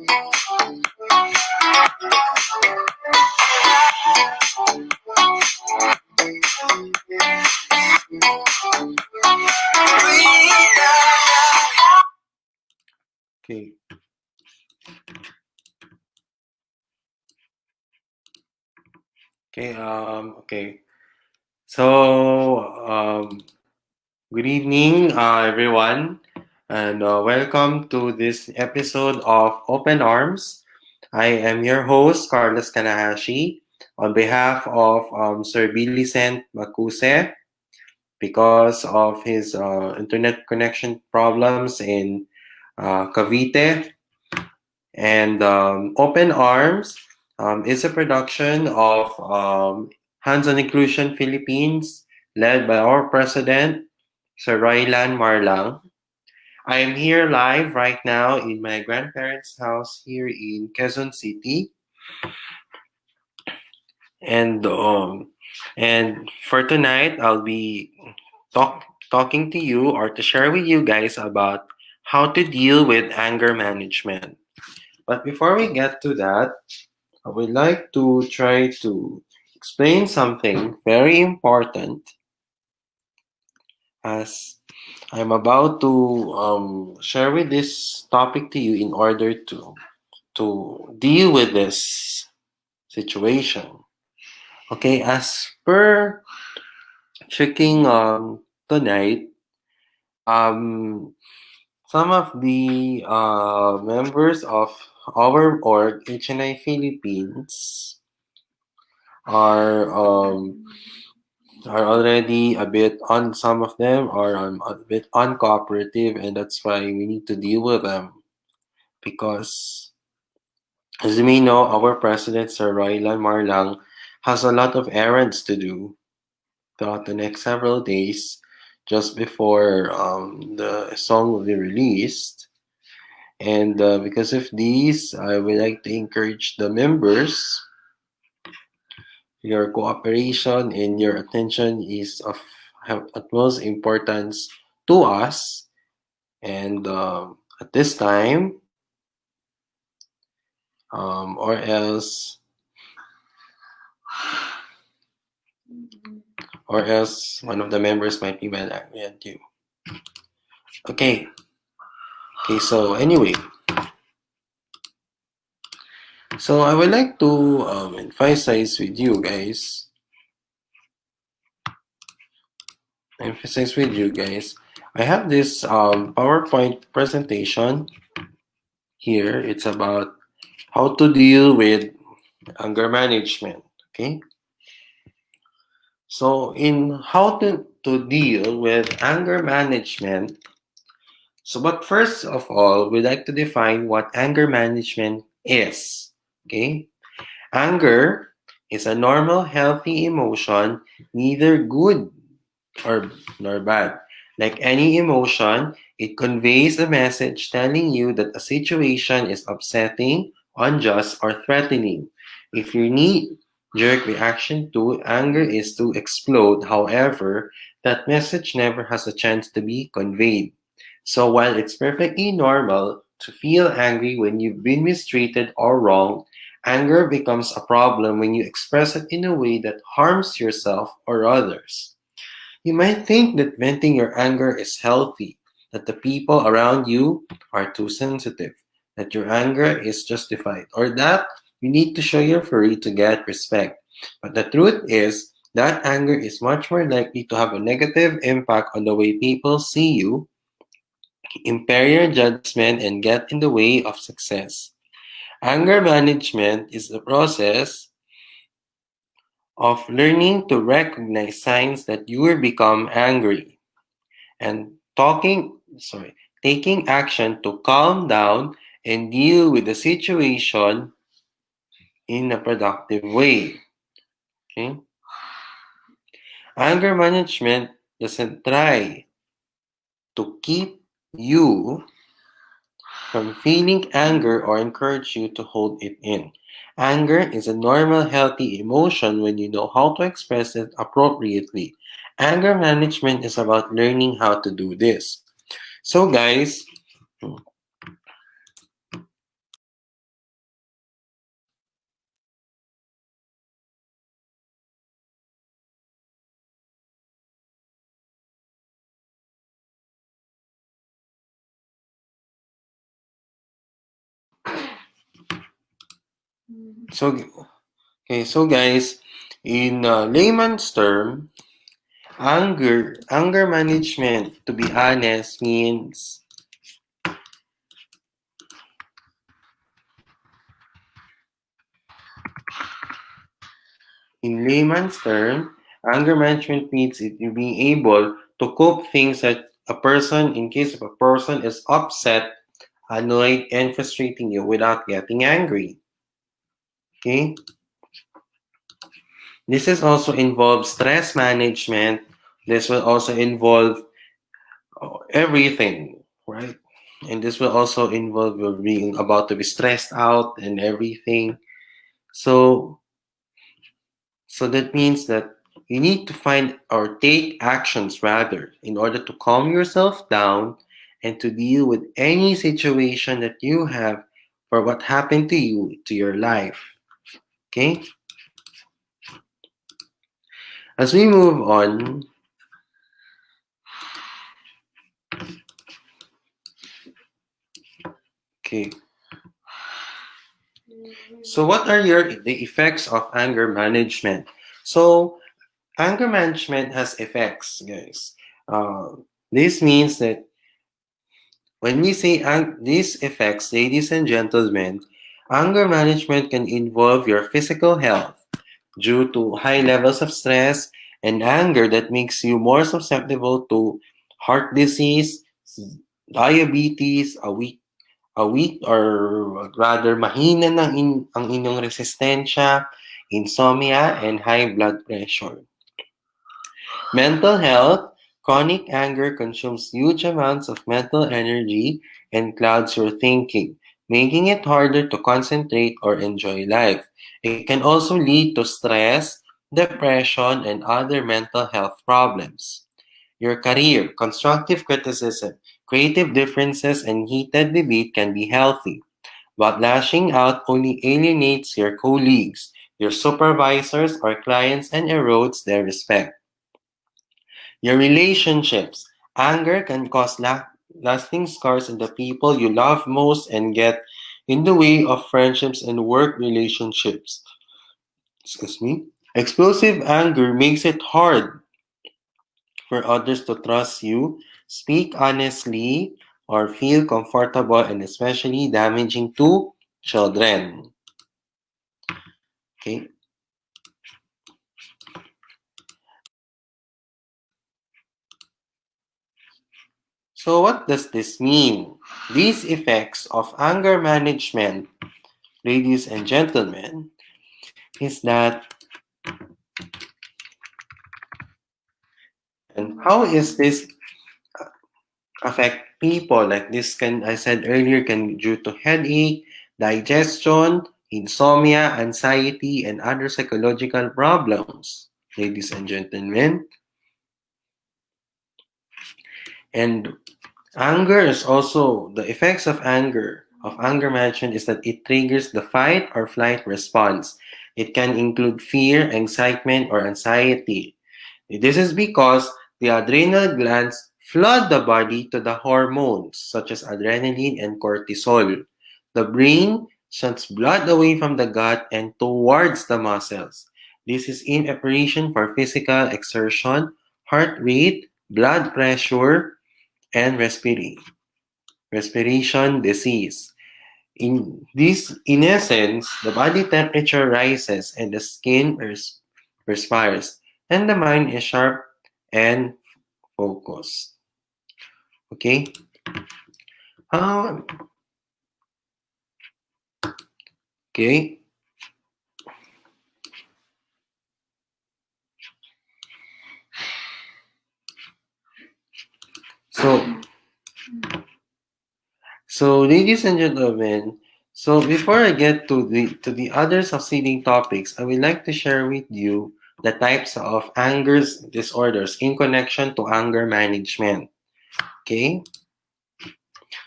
Okay. Okay. So, good evening, everyone, and welcome to this episode of Open Arms. I am your host, Carlos Kanahashi, on behalf of Sir Millicent Macuse, because of his internet connection problems in Cavite. And Open Arms is a production of Hands on Inclusion Philippines, led by our president, Sir Roylan Marlang. I am here live right now in my grandparents' house here in Quezon City, and for tonight I'll be talking to you or to share with you guys about how to deal with anger management. But before we get to that, I would like to try to explain something very important as I'm about to share with this topic to you in order to deal with this situation. Okay, as per checking tonight, um, some of the members of our org, HNI Philippines, are already a bit on some of them are a bit uncooperative, and that's why we need to deal with them because, as you may know, our president Sir Roylan Marlang has a lot of errands to do throughout the next several days just before the song will be released. And because of these, I would like to encourage the members. Your cooperation and your attention is of utmost importance to us. And at this time, or else one of the members might be mad at you. Okay. So anyway, so I would like to emphasize with you guys. I have this PowerPoint presentation here. It's about how to deal with anger management. Okay. So in how to deal with anger management, but first of all, we'd like to define what anger management is. Okay? Anger is a normal, healthy emotion, neither good or nor bad. Like any emotion, it conveys a message telling you that a situation is upsetting, unjust, or threatening. If your knee-jerk reaction to anger is to explode, however, that message never has a chance to be conveyed. So while it's perfectly normal to feel angry when you've been mistreated or wronged, anger becomes a problem when you express it in a way that harms yourself or others. You might think that venting your anger is healthy, that the people around you are too sensitive, that your anger is justified, or that you need to show your fury to get respect. But the truth is that anger is much more likely to have a negative impact on the way people see you, impair your judgment, and get in the way of success. Anger management is the process of learning to recognize signs that you will become angry and taking action to calm down and deal with the situation in a productive way. Okay? Anger management doesn't try to keep you from feeling anger or encourage you to hold it in. Anger is a normal, healthy emotion when you know how to express it appropriately. Anger management is about learning how to do this. So, guys, So, so guys, in layman's term, anger management, to be honest, means in layman's term, anger management means it being able to cope things that a person, in case of a person is upset, annoyed, and frustrating you without getting angry. Okay? This is also involve stress management. This will also involve everything, right? And this will also involve you being about to be stressed out and everything. So, so that means that you need to find or take actions rather in order to calm yourself down and to deal with any situation that you have for what happened to you to your life. Okay? As we move on, okay. So what are the effects of anger management? So anger management has effects, guys. This means that when we say these effects, ladies and gentlemen, anger management can involve your physical health due to high levels of stress and anger that makes you more susceptible to heart disease, diabetes, a weak or rather mahina ang inyong resistensya, insomnia, and high blood pressure. Mental health, chronic anger consumes huge amounts of mental energy and clouds your thinking, making it harder to concentrate or enjoy life. It can also lead to stress, depression, and other mental health problems. Your career, constructive criticism, creative differences, and heated debate can be healthy, but lashing out only alienates your colleagues, your supervisors, or clients and erodes their respect. Your relationships. Anger can cause lasting scars in the people you love most and get in the way of friendships and work relationships. Excuse me. Explosive anger makes it hard for others to trust you, speak honestly, or feel comfortable, and especially damaging to children. Okay. So what does this mean? These effects of anger management, ladies and gentlemen, is that, and how is this affect people? Like this can, I said earlier, can due to headache, digestion, insomnia, anxiety, and other psychological problems, ladies and gentlemen. And anger is also the effects of anger management is that it triggers the fight or flight response. It can include fear, excitement, or anxiety. This is because the adrenal glands flood the body to the hormones such as adrenaline and cortisol. The brain sends blood away from the gut and towards the muscles. This is in preparation for physical exertion, heart rate, blood pressure, and respiration disease. In essence, the body temperature rises and the skin perspires, and the mind is sharp and focused. Okay. Uh, okay. So, ladies and gentlemen, so before I get to the other succeeding topics, I would like to share with you the types of anger disorders in connection to anger management. Okay.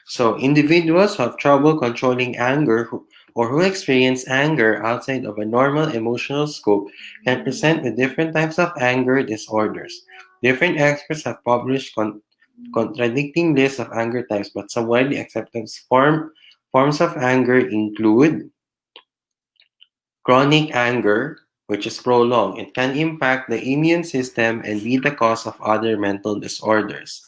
So, individuals who have trouble controlling anger or who experience anger outside of a normal emotional scope can present with different types of anger disorders. Different experts have published contradicting lists of anger types, but some widely accepted forms of anger include Chronic anger, which is prolonged, it can impact the immune system and be the cause of other mental disorders.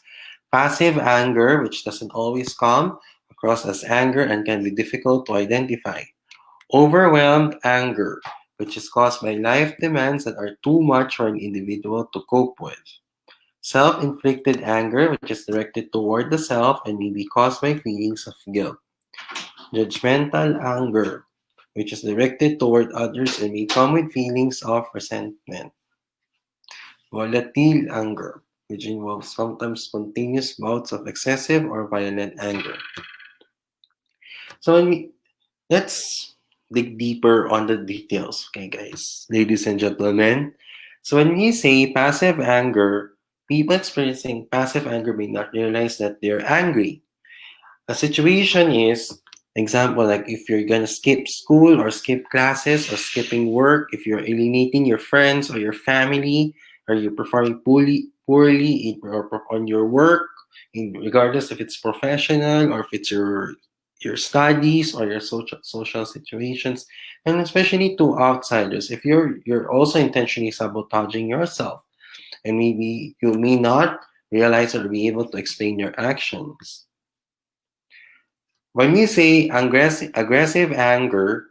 Passive anger, which doesn't always come across as anger and can be difficult to identify. Overwhelmed anger, which is caused by life demands that are too much for an individual to cope with. Self-inflicted anger, which is directed toward the self and may be caused by feelings of guilt. Judgmental anger, which is directed toward others and may come with feelings of resentment. Volatile anger, which involves sometimes spontaneous bouts of excessive or violent anger. So let's dig deeper on the details, okay, guys, ladies and gentlemen. So when we say passive anger, people experiencing passive anger may not realize that they're angry. A situation is, example, like if you're gonna skip school or skip classes or skipping work, if you're alienating your friends or your family, or you're performing poorly on your work, regardless if it's professional or if it's your studies or your social situations, and especially to outsiders, if you're also intentionally sabotaging yourself, and maybe you may not realize or be able to explain your actions. When we say aggressive anger,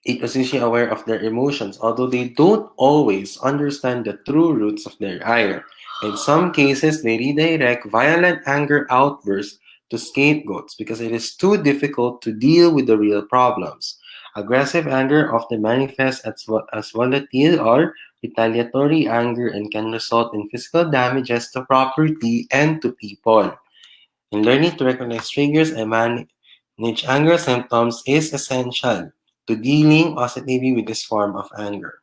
it was usually aware of their emotions, although they don't always understand the true roots of their ire. In some cases, they redirect violent anger outbursts to scapegoats because it is too difficult to deal with the real problems. Aggressive anger often manifests as volatile or retaliatory anger and can result in physical damages to property and to people. And learning to recognize triggers and manage anger symptoms is essential to dealing positively with this form of anger.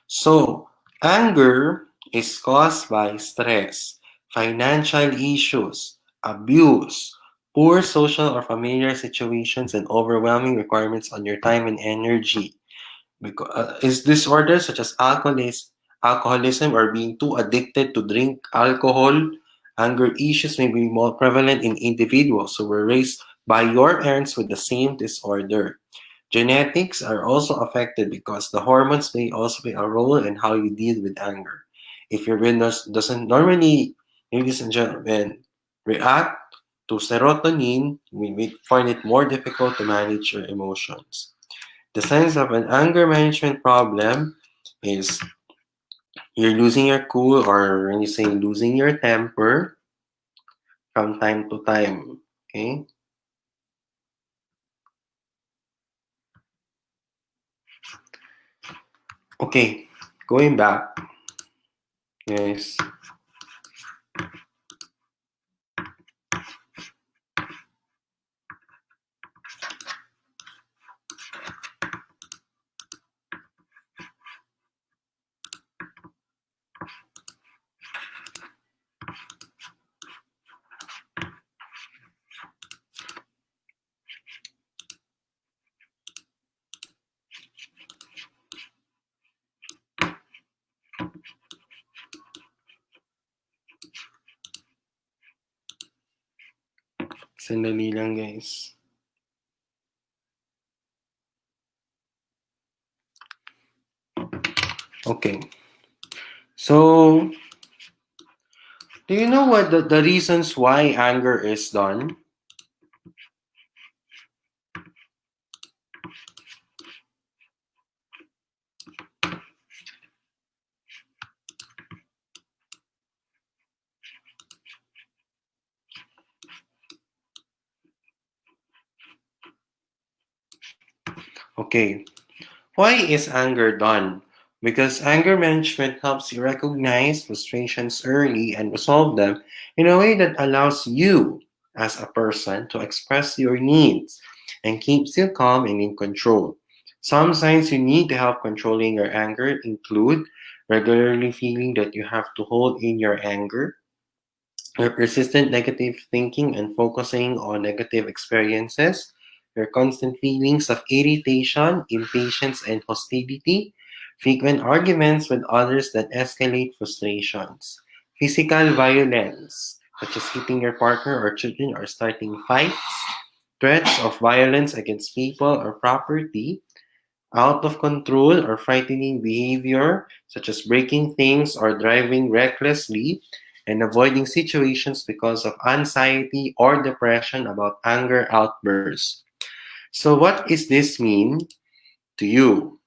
So, anger is caused by stress, financial issues, abuse, poor social or familiar situations, and overwhelming requirements on your time and energy. Is disorders such as alcoholism or being too addicted to drink alcohol, anger issues may be more prevalent in individuals who were raised by your parents with the same disorder. Genetics are also affected because the hormones may also play a role in how you deal with anger. If your brain doesn't normally, ladies and gentlemen, react to serotonin, we may find it more difficult to manage your emotions. The signs of an anger management problem is you're losing your cool, or when you say losing your temper from time to time. Okay? Okay, going back, guys. Sandali lang, guys. Okay. So, do you know what the reasons why anger is done? Okay. Why is anger done? Because anger management helps you recognize frustrations early and resolve them in a way that allows you as a person to express your needs and keeps you calm and in control. Some signs you need to help controlling your anger include regularly feeling that you have to hold in your anger, your persistent negative thinking and focusing on negative experiences, your constant feelings of irritation, impatience, and hostility, frequent arguments with others that escalate frustrations, physical violence, such as hitting your partner or children or starting fights, threats of violence against people or property, out of control or frightening behavior, such as breaking things or driving recklessly, and avoiding situations because of anxiety or depression about anger outbursts. So, what is this mean to you?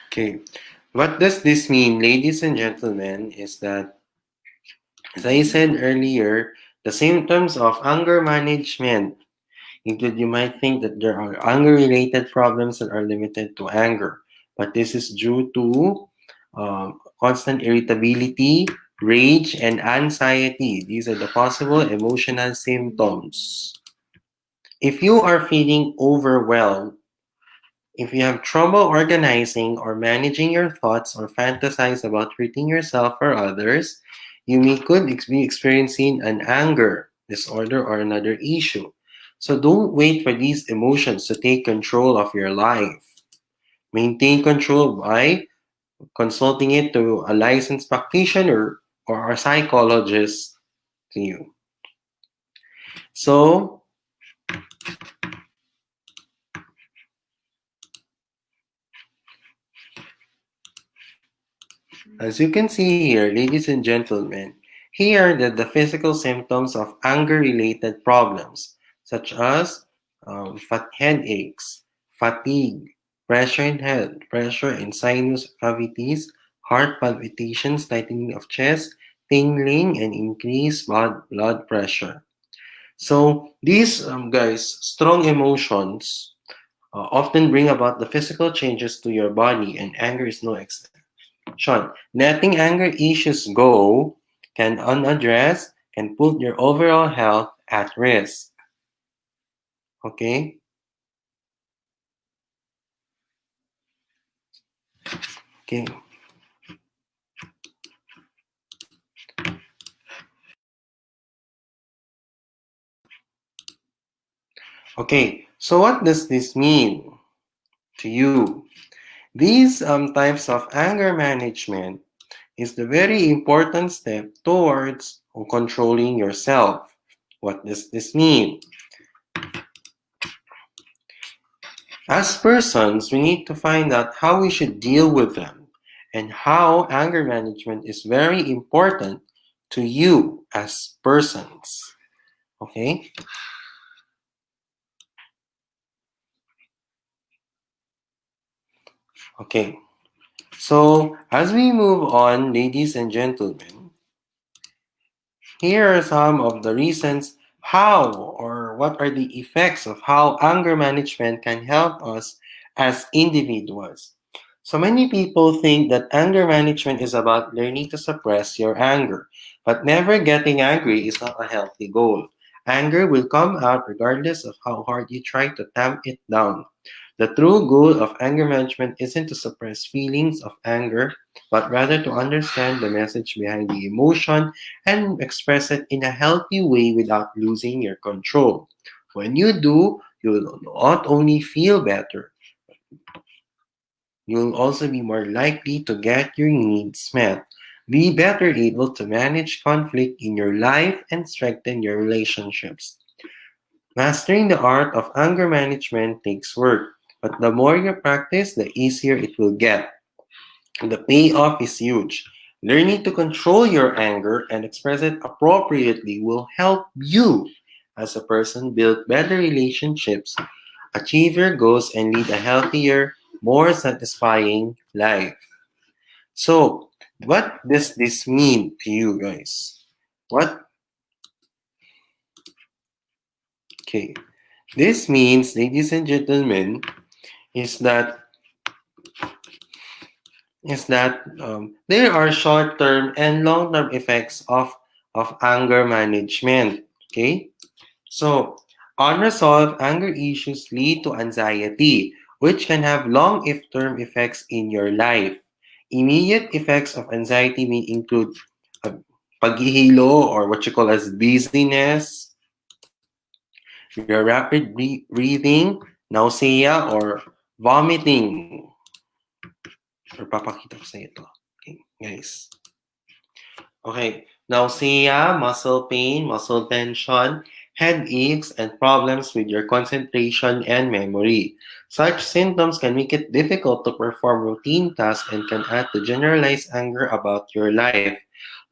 Okay, what does this mean, ladies and gentlemen, is that, as I said earlier, the symptoms of anger management include you might think that there are anger related problems that are limited to anger, but this is due to constant irritability, rage, and anxiety. These are the possible emotional symptoms. If you are feeling overwhelmed, if you have trouble organizing or managing your thoughts or fantasize about hurting yourself or others, you could be experiencing an anger disorder or another issue. So don't wait for these emotions to take control of your life. Maintain control by consulting it to a licensed practitioner or a psychologist to you. So, as you can see here, ladies and gentlemen, here are the physical symptoms of anger-related problems, such as headaches, fatigue, pressure in sinus cavities, heart palpitations, tightening of chest, tingling, and increased blood pressure. So these guys, strong emotions often bring about the physical changes to your body, and anger is no exception. Letting anger issues go can unaddressed can put your overall health at risk. Okay? Okay. Okay. So what does this mean to you? These types of anger management is the very important step towards controlling yourself. What does this mean? As persons, we need to find out how we should deal with them and how anger management is very important to you as persons. Okay? Okay. So, as we move on, ladies and gentlemen, here are some of the reasons how or what are the effects of how anger management can help us as individuals. So many people think that anger management is about learning to suppress your anger, but never getting angry is not a healthy goal. Anger will come out regardless of how hard you try to tamp it down. The true goal of anger management isn't to suppress feelings of anger, but rather to understand the message behind the emotion and express it in a healthy way without losing your control. When you do, you'll not only feel better, you'll also be more likely to get your needs met, be better able to manage conflict in your life, and strengthen your relationships. Mastering the art of anger management takes work, but the more you practice, the easier it will get. The payoff is huge. Learning to control your anger and express it appropriately will help you as a person build better relationships, achieve your goals, and lead a healthier, more satisfying life. So, what does this mean to you guys? What? Okay. This means, ladies and gentlemen, is that there are short-term and long-term effects of anger management. Okay? So, unresolved anger issues lead to anxiety, which can have long-term effects in your life. Immediate effects of anxiety may include uh, paghihilo or what you call as dizziness, your rapid breathing, nausea, or vomiting. Or papakita ko sa ito. Okay, guys. Okay, nausea, muscle pain, muscle tension, headaches, and problems with your concentration and memory. Such symptoms can make it difficult to perform routine tasks and can add to generalized anger about your life.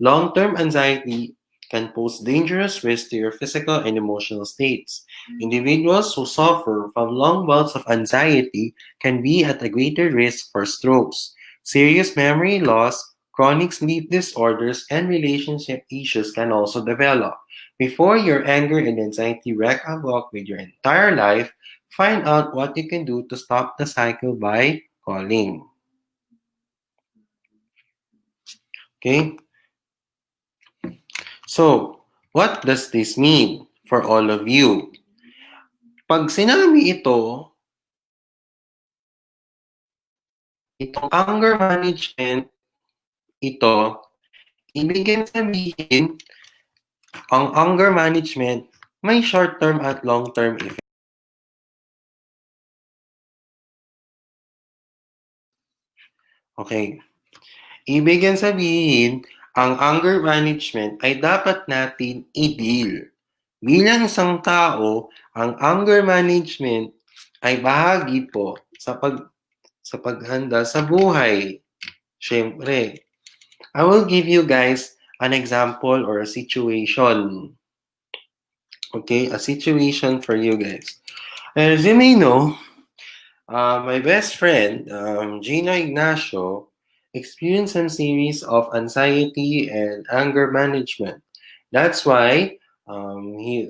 Long-term anxiety can pose dangerous risks to your physical and emotional states. Individuals who suffer from long bouts of anxiety can be at a greater risk for strokes, serious memory loss, chronic sleep disorders, and relationship issues can also develop. Before your anger and anxiety wreak havoc with your entire life, find out what you can do to stop the cycle by calling. Okay? So, what does this mean for all of you? Pag sinabi ito, itong anger management, ito, ibig sabihin, ang anger management may short-term at long-term effect. Okay. Ibig sabihin, ang anger management ay dapat natin i-deal. Bilang isang tao, ang anger management ay bahagi po sa paghanda sa buhay. Siyempre, I will give you guys an example or a situation. Okay, a situation for you guys. As you may know, my best friend, Gina Ignacio, experienced some series of anxiety and anger management. That's why he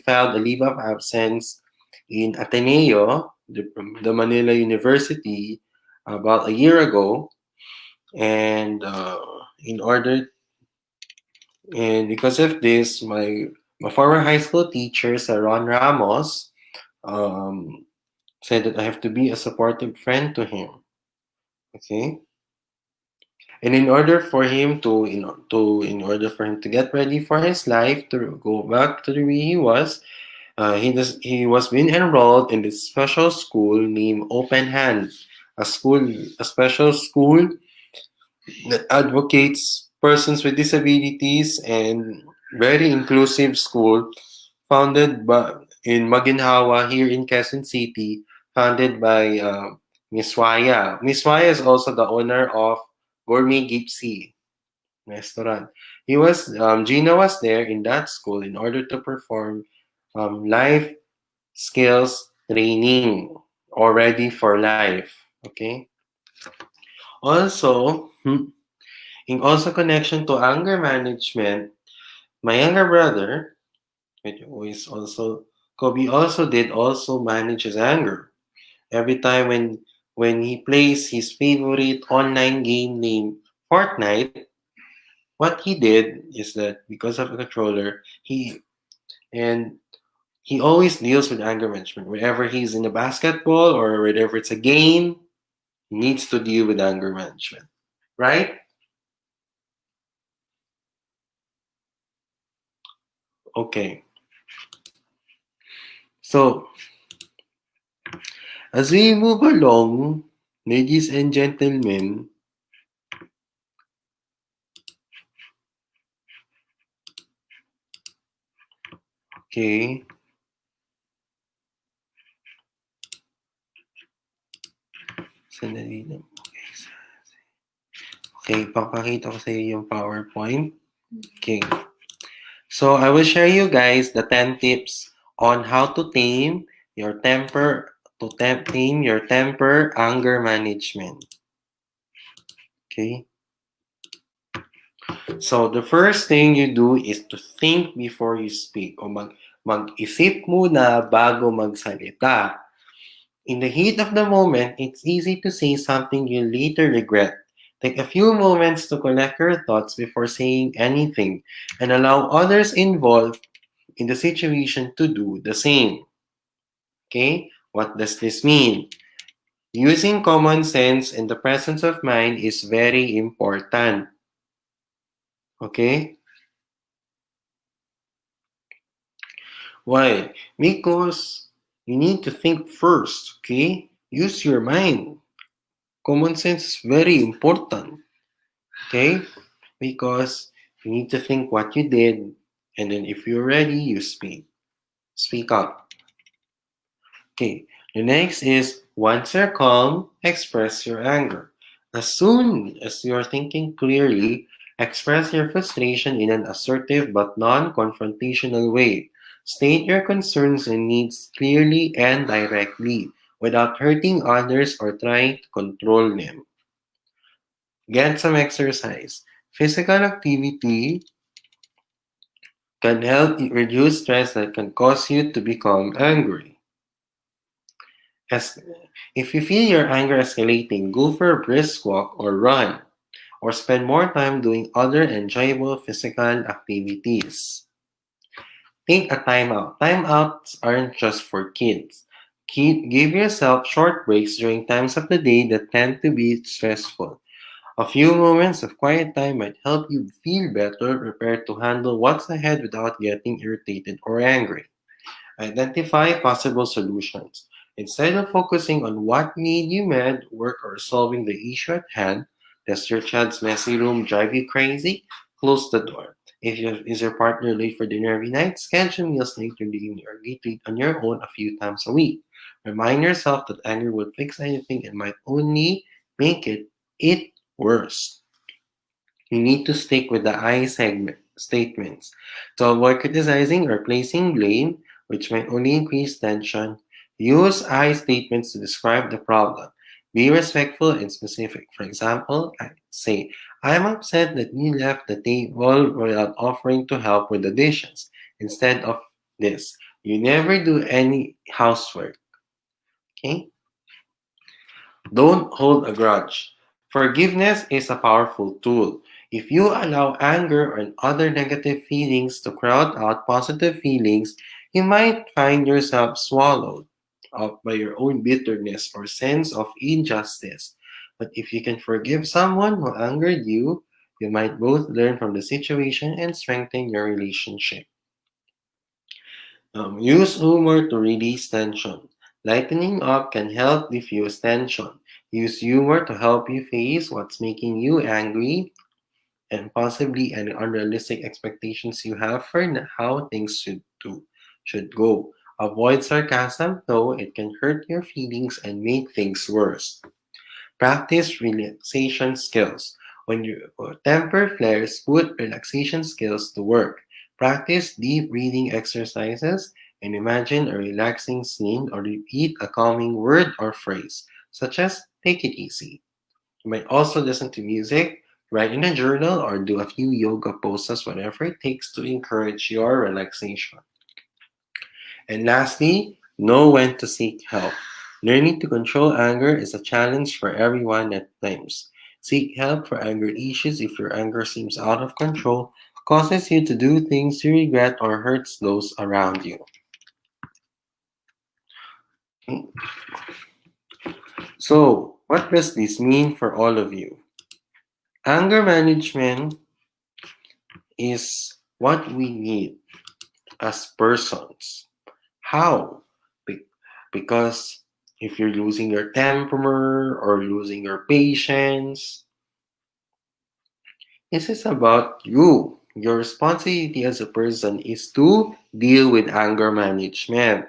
filed a leave of absence in Ateneo, the Manila University, about a year ago, and in order and because of this, my former high school teacher, Sir Ron Ramos, um, said that I have to be a supportive friend to him. Okay, and in order for him to get ready for his life to go back to the way he was, he was being enrolled in this special school named Open Hands, a special school that advocates persons with disabilities and very inclusive school founded in Maginhawa here in Quezon City, founded by Miss Waya. Miss Waya is also the owner of Gourmet Gypsy restaurant. Gina was there in that school in order to perform life skills training already for life. Okay. Also, in also connection to anger management, my younger brother, who is also Kobe, also manage his anger. Every time when he plays his favorite online game named Fortnite, what he did is that because of the controller, and he always deals with anger management. Whenever he's in a basketball or whenever it's a game, he needs to deal with anger management. Right? Okay. So, as we move along, ladies and gentlemen, okay, sandali lang. Okay, papakita ko sa iyo yung PowerPoint. Okay. So, I will share you guys the 10 tips on how to tame your temper, tame your temper, anger management. Okay. So, the first thing you do is to think before you speak. O mag-isip muna bago magsalita. In the heat of the moment, it's easy to say something you later regret. Take a few moments to collect your thoughts before saying anything and allow others involved in the situation to do the same. Okay? What does this mean? Using common sense and the presence of mind is very important. Okay? Why? Because You need to think first, okay? Use your mind. Common sense is very important, okay? Because you need to think what you did, and then if you're ready, you speak. Speak up. Okay, the next is once you're calm, express your anger. As soon as you're thinking clearly, express your frustration in an assertive but non confrontational way. State your concerns and needs clearly and directly without hurting others or trying to control them. Get some exercise. Physical activity can help you reduce stress that can cause you to become angry. As if you feel your anger escalating, go for a brisk walk or run, or spend more time doing other enjoyable physical activities. Take a timeout. Timeouts aren't just for kids. Give yourself short breaks during times of the day that tend to be stressful. A few moments of quiet time might help you feel better prepared to handle what's ahead without getting irritated or angry. Identify possible solutions. Instead of focusing on what made you mad, work or solving the issue at hand. Does your child's messy room drive you crazy? Close the door. Is your partner late for dinner every night? Schedule meals later in the evening or eat on your own a few times a week. Remind yourself that anger will fix anything and might only make it worse. You need to stick with the I segment statements. To avoid criticizing or placing blame, which might only increase tension, use I statements to describe the problem. Be respectful and specific. For example, say, I'm upset that you left the table without offering to help with the dishes. Instead of this, you never do any housework. Okay? Don't hold a grudge. Forgiveness is a powerful tool. If you allow anger and other negative feelings to crowd out positive feelings, you might find yourself swallowed up by your own bitterness or sense of injustice. But if you can forgive someone who angered you, you might both learn from the situation and strengthen your relationship. Use humor to release tension. Lightening up can help diffuse tension. Use humor to help you face what's making you angry and possibly any unrealistic expectations you have for how things should go. Avoid sarcasm, though it can hurt your feelings and make things worse. Practice relaxation skills. When your temper flares, put relaxation skills to work. Practice deep breathing exercises and imagine a relaxing scene or repeat a calming word or phrase, such as take it easy. You might also listen to music, write in a journal, or do a few yoga poses, whatever it takes to encourage your relaxation. And lastly, know when to seek help. Learning to control anger is a challenge for everyone at times. Seek help for anger issues if your anger seems out of control, causes you to do things you regret, or hurts those around you. So, what does this mean for all of you? Anger management is what we need as persons. How? Because if you're losing your temper or losing your patience, this is about you. Your responsibility as a person is to deal with anger management.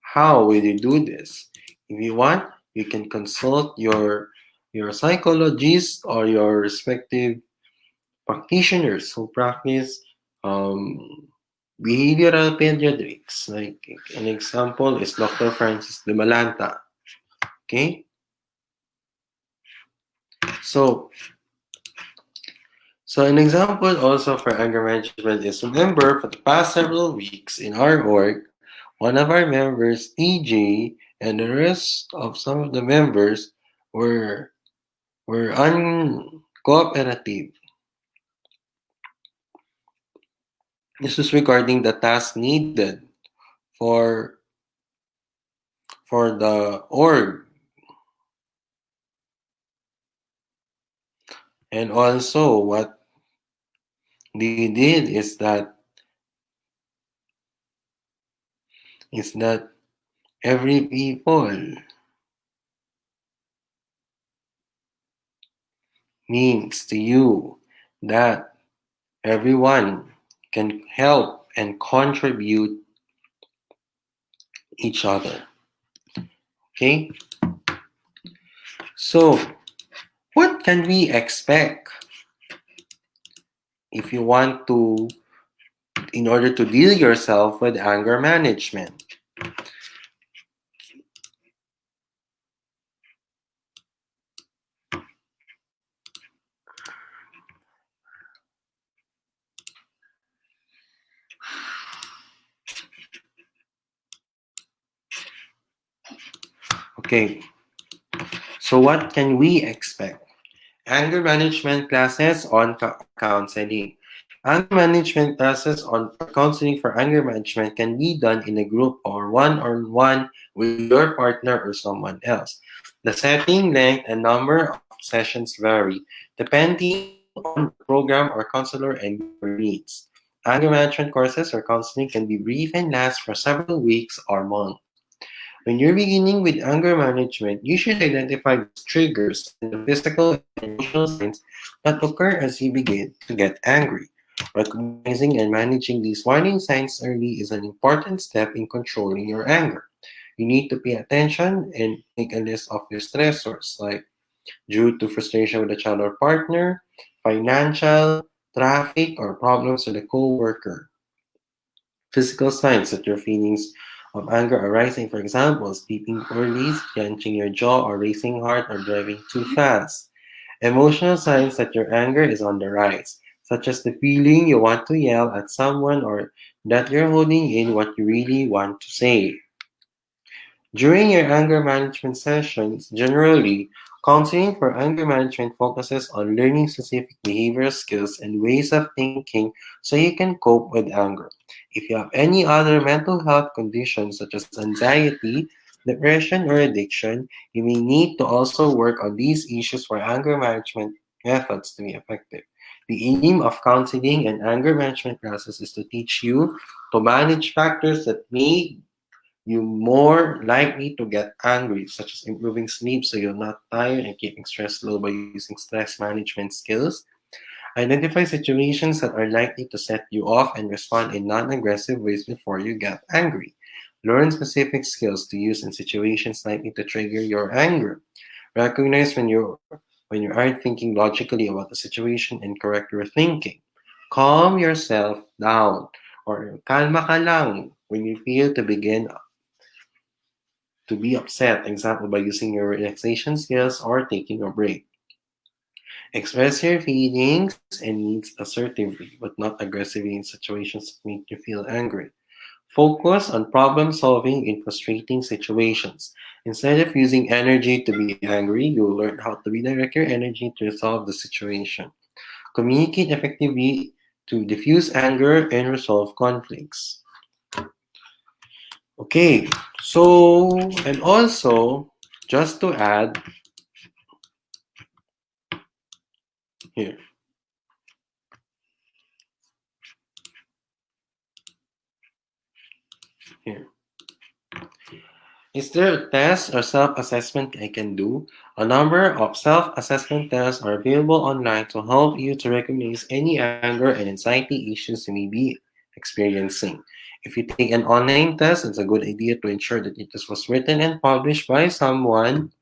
How will you do this? If you want, you can consult your psychologist or your respective practitioners who practice um, behavioral pediatrics. Like an example is Dr. Francis de Malanta. Okay? So, so an example also for anger management is remember for the past several weeks in our org, one of our members, TJ, and the rest of some of the members were uncooperative. This is regarding the task needed for the org. And also what they did is that every people means to you that everyone can help and contribute each other. Okay? So, what can we expect if you want to, in order to deal yourself with anger management? Okay, so what can we expect? Anger management classes or counseling. Anger management classes on or counseling for anger management can be done in a group or one-on-one with your partner or someone else. The setting, length, and number of sessions vary depending on the program or counselor and your needs. Anger management courses or counseling can be brief and last for several weeks or months. When you're beginning with anger management, you should identify the triggers and the physical and emotional signs that occur as you begin to get angry. Recognizing and managing these warning signs early is an important step in controlling your anger. You need to pay attention and make a list of your stressors, like due to frustration with a child or partner, financial, traffic, or problems with a coworker. Physical signs that your feelings of anger are rising, for example, sleeping poorly, clenching your jaw, or racing heart, or driving too fast. Emotional signs that your anger is on the rise, such as the feeling you want to yell at someone or that you're holding in what you really want to say. During your anger management sessions, generally, counseling for anger management focuses on learning specific behavioral skills and ways of thinking so you can cope with anger. If you have any other mental health conditions such as anxiety, depression, or addiction, you may need to also work on these issues for anger management methods to be effective. The aim of counseling and anger management classes is to teach you to manage factors that may you're more likely to get angry, such as improving sleep so you're not tired and keeping stress low by using stress management skills. Identify situations that are likely to set you off and respond in non aggressive ways before you get angry. Learn specific skills to use in situations likely to trigger your anger. Recognize when you aren't thinking logically about the situation and correct your thinking. Calm yourself down or kalma ka lang when you feel to be upset, example by using your relaxation skills or taking a break. Express your feelings and needs assertively, but not aggressively in situations that make you feel angry. Focus on problem solving in frustrating situations. Instead of using energy to be angry, you'll learn how to redirect your energy to resolve the situation. Communicate effectively to diffuse anger and resolve conflicts. Okay, so, and also, just to add, here, here. Is there a test or self-assessment I can do? A number of self-assessment tests are available online to help you to recognize any anger and anxiety issues you may be experiencing. If you take an online test, it's a good idea to ensure that it was written and published by someone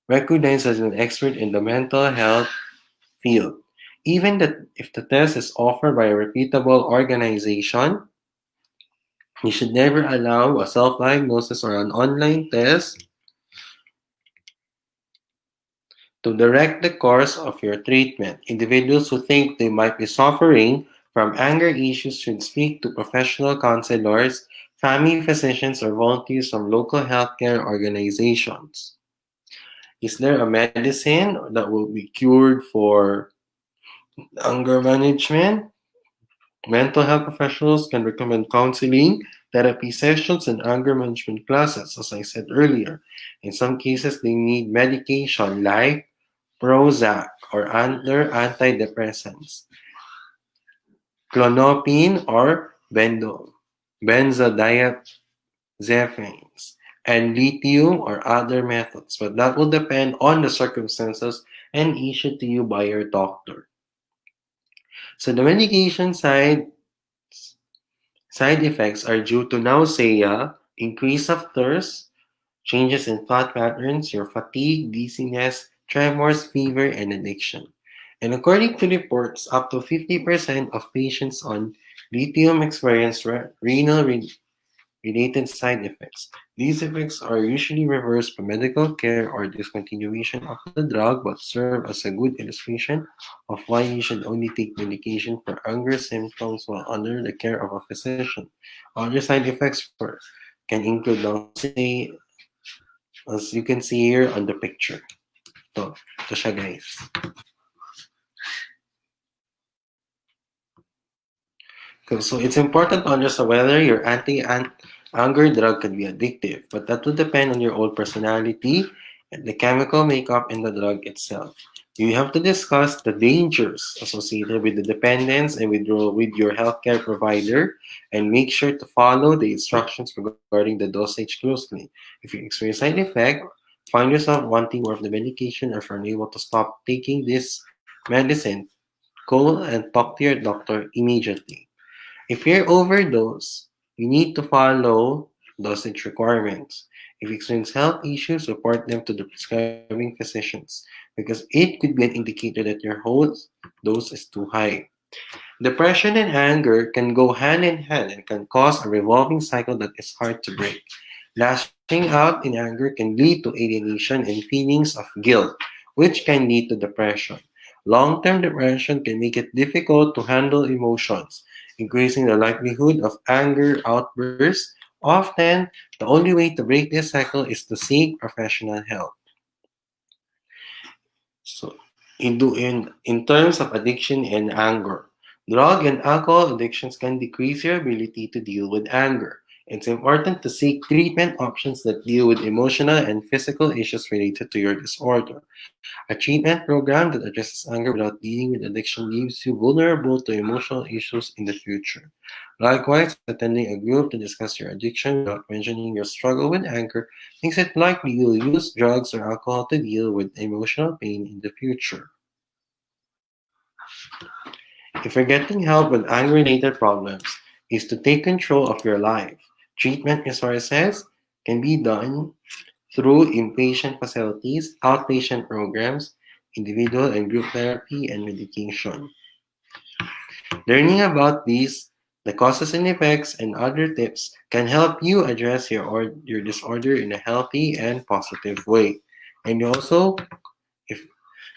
recognized as an expert in the mental health field. Even if the test is offered by a reputable organization, you should never allow a self-diagnosis or an online test to direct the course of your treatment. Individuals who think they might be suffering from anger issues should speak to professional counselors, family physicians, or volunteers from local healthcare organizations. Is there a medicine that will be cured for anger management? Mental health professionals can recommend counseling, therapy sessions, and anger management classes, as I said earlier. In some cases, they need medication like Prozac or other antidepressants, clonopin or benzodiazepines. zephyrins, and lithium or other methods, but that will depend on the circumstances and issued to you by your doctor. So the medication side effects are due to nausea, increase of thirst, changes in thought patterns, your fatigue, dizziness, tremors, fever, and addiction. And according to reports, up to 50% of patients on lithium experience renal related side effects. These effects are usually reversed by medical care or discontinuation of the drug, but serve as a good illustration of why you should only take medication for anger symptoms while under the care of a physician. Other side effects can include nausea, as you can see here on the picture. Ito siya guys. So it's important to understand whether your anti-anger drug can be addictive, but that will depend on your own personality and the chemical makeup in the drug itself. You have to discuss the dangers associated with the dependence and withdrawal with your healthcare provider and make sure to follow the instructions regarding the dosage closely. If you experience side effect, find yourself wanting more of the medication or if you're unable to stop taking this medicine, call and talk to your doctor immediately. If you're overdose, you need to follow dosage requirements. If you experience health issues, report them to the prescribing physicians because it could be an indicator that your whole dose is too high. Depression and anger can go hand in hand and can cause a revolving cycle that is hard to break. Lashing out in anger can lead to alienation and feelings of guilt, which can lead to depression. Long term depression can make it difficult to handle emotions, increasing the likelihood of anger outbursts. Often, the only way to break this cycle is to seek professional help. So, in terms of addiction and anger, drug and alcohol addictions can decrease your ability to deal with anger. It's important to seek treatment options that deal with emotional and physical issues related to your disorder. A treatment program that addresses anger without dealing with addiction leaves you vulnerable to emotional issues in the future. Likewise, attending a group to discuss your addiction without mentioning your struggle with anger makes it likely you'll use drugs or alcohol to deal with emotional pain in the future. If you're getting help with anger related problems, is to take control of your life. Treatment resources can be done through inpatient facilities, outpatient programs, individual and group therapy, and medication. Learning about these, the causes and effects, and other tips can help you address your disorder in a healthy and positive way. And you also, if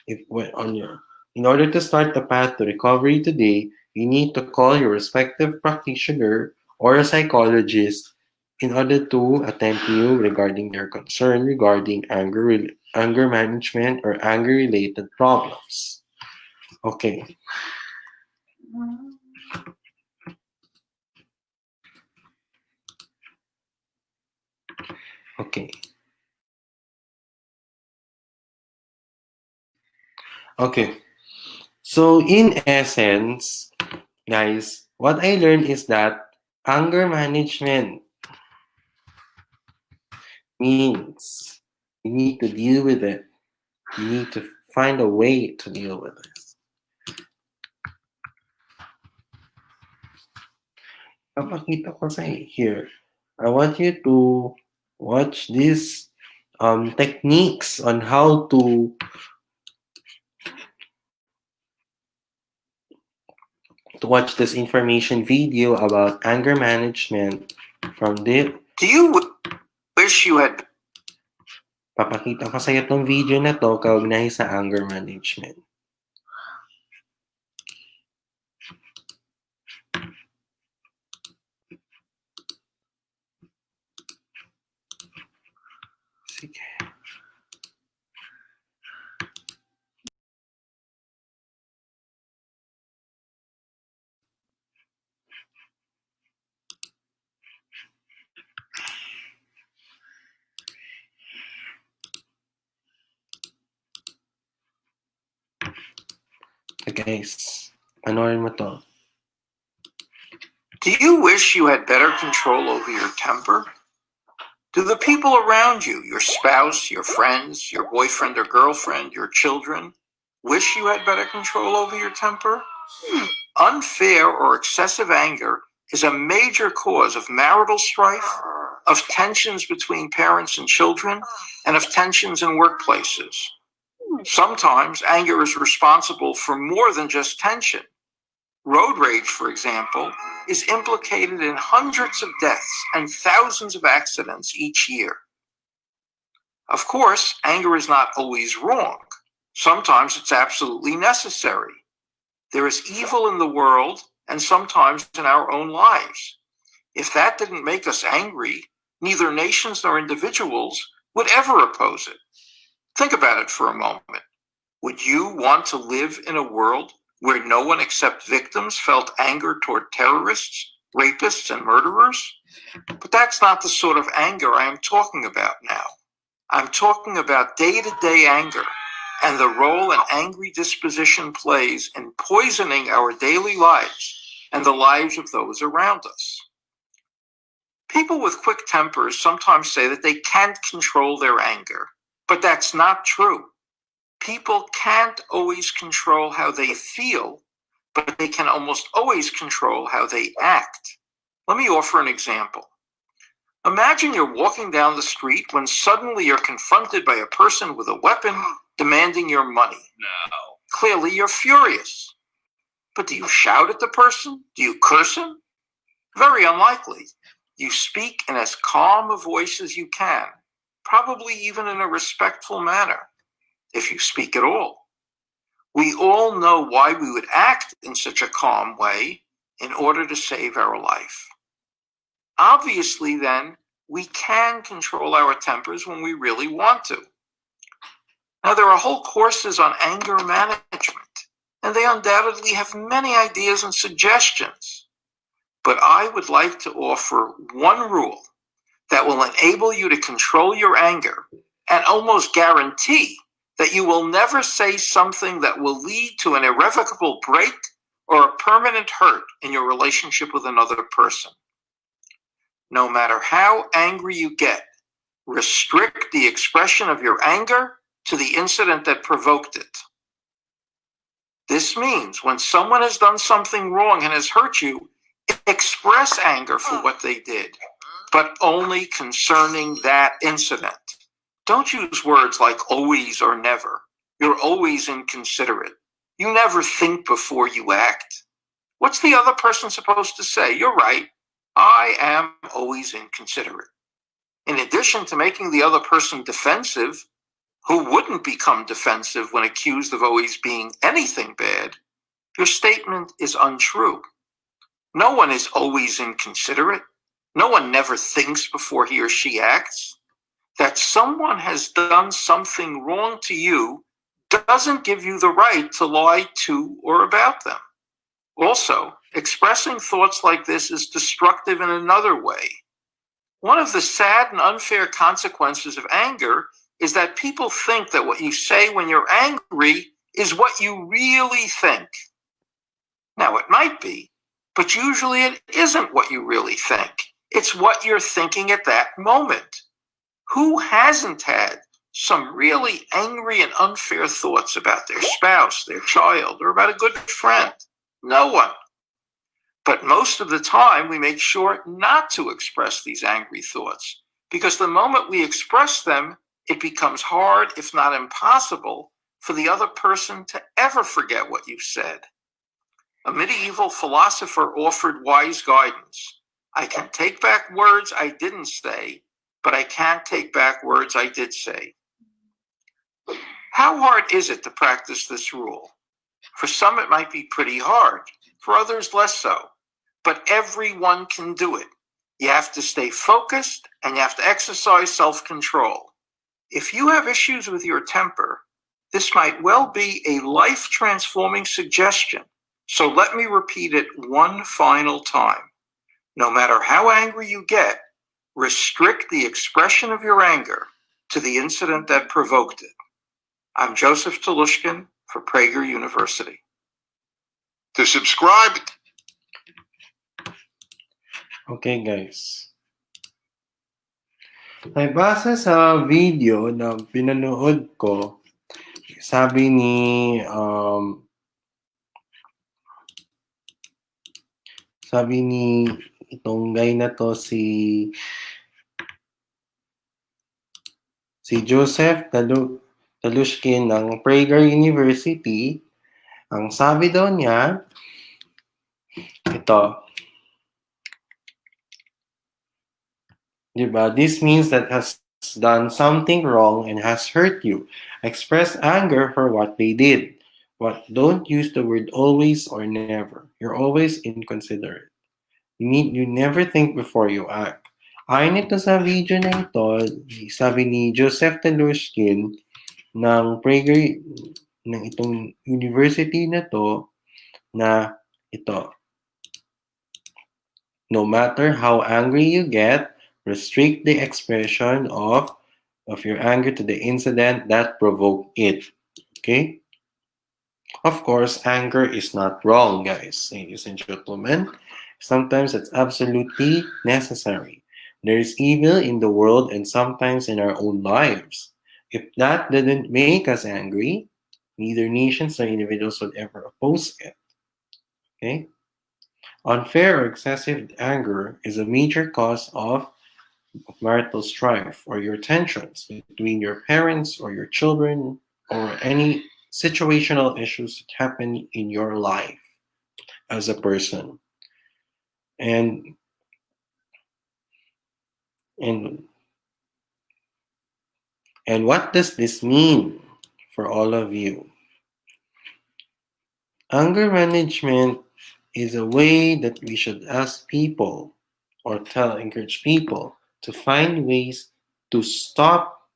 if when on your in order to start the path to recovery today, you need to call your respective practitioner or a psychologist in order to attend to you regarding your concern regarding anger management or anger related problems. Okay. Okay. Okay. So in essence, guys, what I learned is that anger management means you need to deal with it. You need to find a way to deal with it. Papakita ko sa here. I want you to watch these techniques on how to watch this information video about anger management from the. Do you wish you had? Papakita ko sa iyo itong video na to kaugnay sa anger management. Sige. Guys, panoorin mo to. Do you wish you had better control over your temper? Do the people around you, your spouse, your friends, your boyfriend or girlfriend, your children, wish you had better control over your temper? Unfair or excessive anger is a major cause of marital strife, of tensions between parents and children, and of tensions in workplaces. Sometimes anger is responsible for more than just tension. Road rage, for example, is implicated in hundreds of deaths and thousands of accidents each year. Of course, anger is not always wrong. Sometimes it's absolutely necessary. There is evil in the world and sometimes in our own lives. If that didn't make us angry, neither nations nor individuals would ever oppose it. Think about it for a moment. Would you want to live in a world where no one except victims felt anger toward terrorists, rapists, and murderers? But that's not the sort of anger I am talking about now. I'm talking about day-to-day anger and the role an angry disposition plays in poisoning our daily lives and the lives of those around us. People with quick tempers sometimes say that they can't control their anger, but that's not true. People can't always control how they feel, but they can almost always control how they act. Let me offer an example. Imagine you're walking down the street when suddenly you're confronted by a person with a weapon demanding your money. No. Clearly, you're furious. But do you shout at the person? Do you curse him? Very unlikely. You speak in as calm a voice as you can, probably even in a respectful manner, if you speak at all. We all know why we would act in such a calm way in order to save our life. Obviously, then, we can control our tempers when we really want to. Now, there are whole courses on anger management, and they undoubtedly have many ideas and suggestions. But I would like to offer one rule that will enable you to control your anger and almost guarantee that you will never say something that will lead to an irrevocable break or a permanent hurt in your relationship with another person. No matter how angry you get, restrict the expression of your anger to the incident that provoked it. This means when someone has done something wrong and has hurt you, express anger for what they did, but only concerning that incident. Don't use words like always or never. You're always inconsiderate. You never think before you act. What's the other person supposed to say? You're right. I am always inconsiderate. In addition to making the other person defensive, who wouldn't become defensive when accused of always being anything bad, your statement is untrue. No one is always inconsiderate. No one never thinks before he or she acts. That someone has done something wrong to you doesn't give you the right to lie to or about them. Also, expressing thoughts like this is destructive in another way. One of the sad and unfair consequences of anger is that people think that what you say when you're angry is what you really think. Now, it might be, but usually it isn't what you really think. It's what you're thinking at that moment. Who hasn't had some really angry and unfair thoughts about their spouse, their child, or about a good friend? No one. But most of the time, we make sure not to express these angry thoughts, because the moment we express them, it becomes hard, if not impossible, for the other person to ever forget what you said. A medieval philosopher offered wise guidance. I can take back words I didn't say, but I can't take back words I did say. How hard is it to practice this rule? For some, it might be pretty hard. For others, less so. But everyone can do it. You have to stay focused and you have to exercise self-control. If you have issues with your temper, this might well be a life-transforming suggestion. So let me repeat it one final time. No matter how angry you get, restrict the expression of your anger to the incident that provoked it. I'm Joseph Telushkin for Prager University. To subscribe, Okay, guys. Ay base sa video na pinanood ko, sabi ni itong guy na to si Joseph Talushkin ng Prager University. Ang sabi daw niya, ito, diba? This means that has done something wrong and has hurt you. Express anger for what they did. But don't use the word always or never. You're always inconsiderate. You never think before you act. Ayon ito sa video na ito, sabi ni Joseph Talushkin ng Prager ng itong university na to na ito. No matter how angry you get, restrict the expression of your anger to the incident that provoked it. Okay? Of course, anger is not wrong, guys, ladies and gentlemen. Sometimes it's absolutely necessary. There is evil in the world and sometimes in our own lives. If that didn't make us angry, neither nations nor individuals would ever oppose it. Okay? Unfair or excessive anger is a major cause of marital strife or your tensions between your parents or your children or any situational issues that happen in your life as a person. And and and what does this mean for all of you? Anger management is a way that we should ask people or encourage people to find ways to stop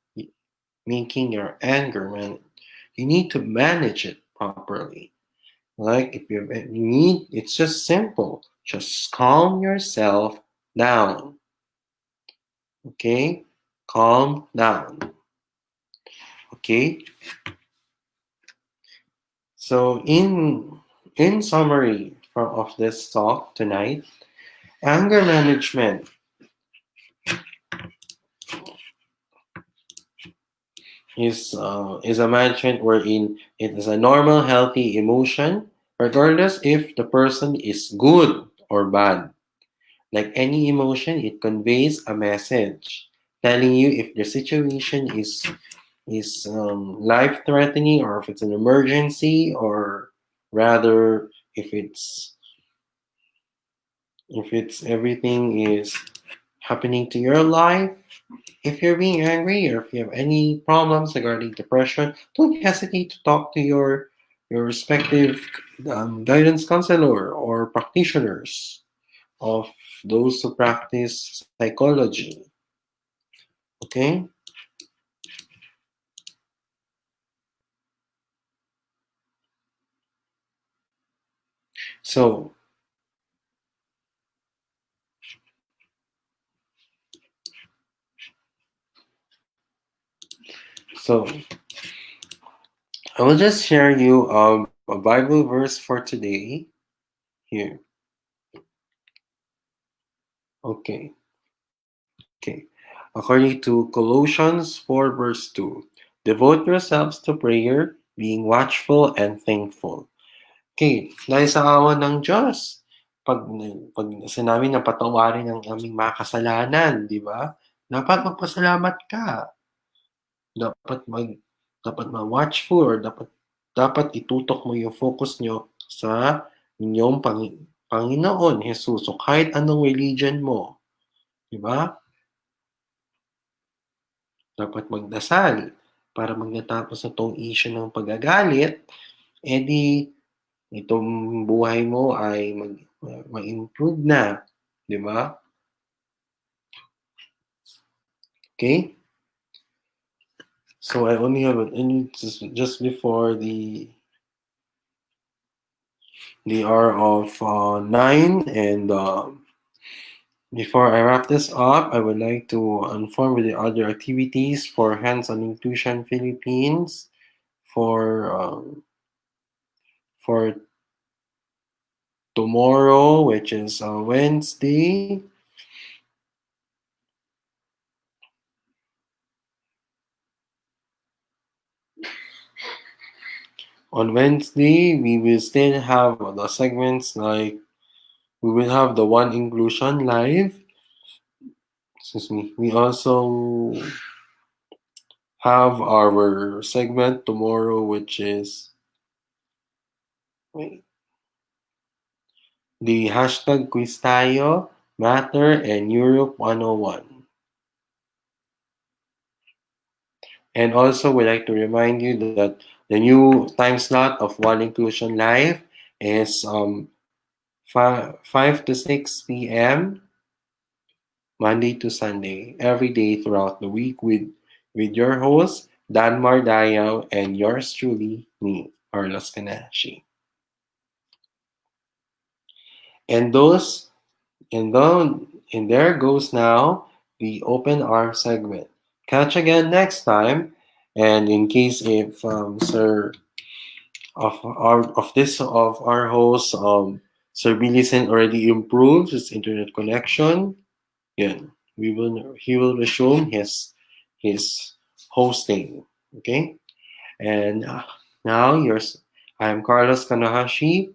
making your anger you need to manage it properly. Like if you need, it's just simple. Just calm yourself down. Okay? Calm down. Okay? So in summary of this talk tonight, anger management is a management wherein it is a normal, healthy emotion, regardless if the person is good or bad. Like any emotion, it conveys a message telling you if the situation is life threatening or if it's an emergency or rather if it's everything is happening to your life. If you're being angry or if you have any problems regarding depression, don't hesitate to talk to your respective guidance counselor or practitioners of those who practice psychology. Okay? So, so I will just share you a Bible verse for today here. Okay. Okay. According to Colossians 4 verse 2, devote yourselves to prayer, being watchful and thankful. Okay, dahil sa awa ng Diyos, pag sinabi na patawarin ang aming mga kasalanan, di ba? Dapat magpasalamat ka. Dapat ma-watchful or dapat itutok mo yung focus nyo sa inyong Panginoon, Jesus. So kahit anong religion mo, di ba? Dapat magdasal para magnatapos na tong issue ng pagagalit, edi itong buhay mo ay mag-improve na, di ba? Okay? So I only have just before the hour of 9, and before I wrap this up, I would like to inform with the other activities for Hands-on Inclusion Philippines for tomorrow, which is Wednesday. On Wednesday, we will still have the segments like we will have the One Inclusion live. Excuse me. We also have our segment tomorrow, which is wait, the hashtag quiz tayo, matter, and Europe 101. And also, we'd like to remind you that the new time slot of One Inclusion Live is 5 to 6 p.m. Monday to Sunday, every day throughout the week with your host, Dan Mardayo, and yours truly, me, Carlos Kanahashi. And those and then and there goes now the open arm segment. Catch again next time. And in case if Sir of our host Sir Billyson already improved his internet connection, yun, he will resume his hosting. Okay, and now I'm Carlos Kanahashi,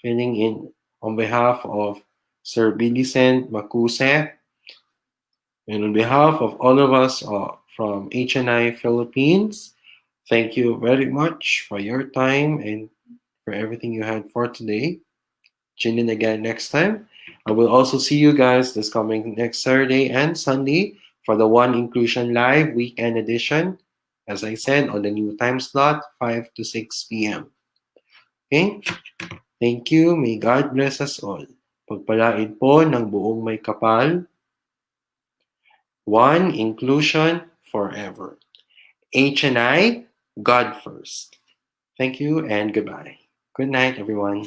filling in on behalf of Sir Billyson Makuse, and on behalf of all of us from HNI Philippines. Thank you very much for your time and for everything you had for today. Tune in again next time. I will also see you guys this coming next Saturday and Sunday for the One Inclusion Live Weekend Edition. As I said, on the new time slot, 5 to 6 p.m. Okay? Thank you. May God bless us all. Pagpalain po ng buong may kapal. One Inclusion Forever. HNI, God first. Thank you and goodbye. Good night, everyone.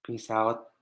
Peace out.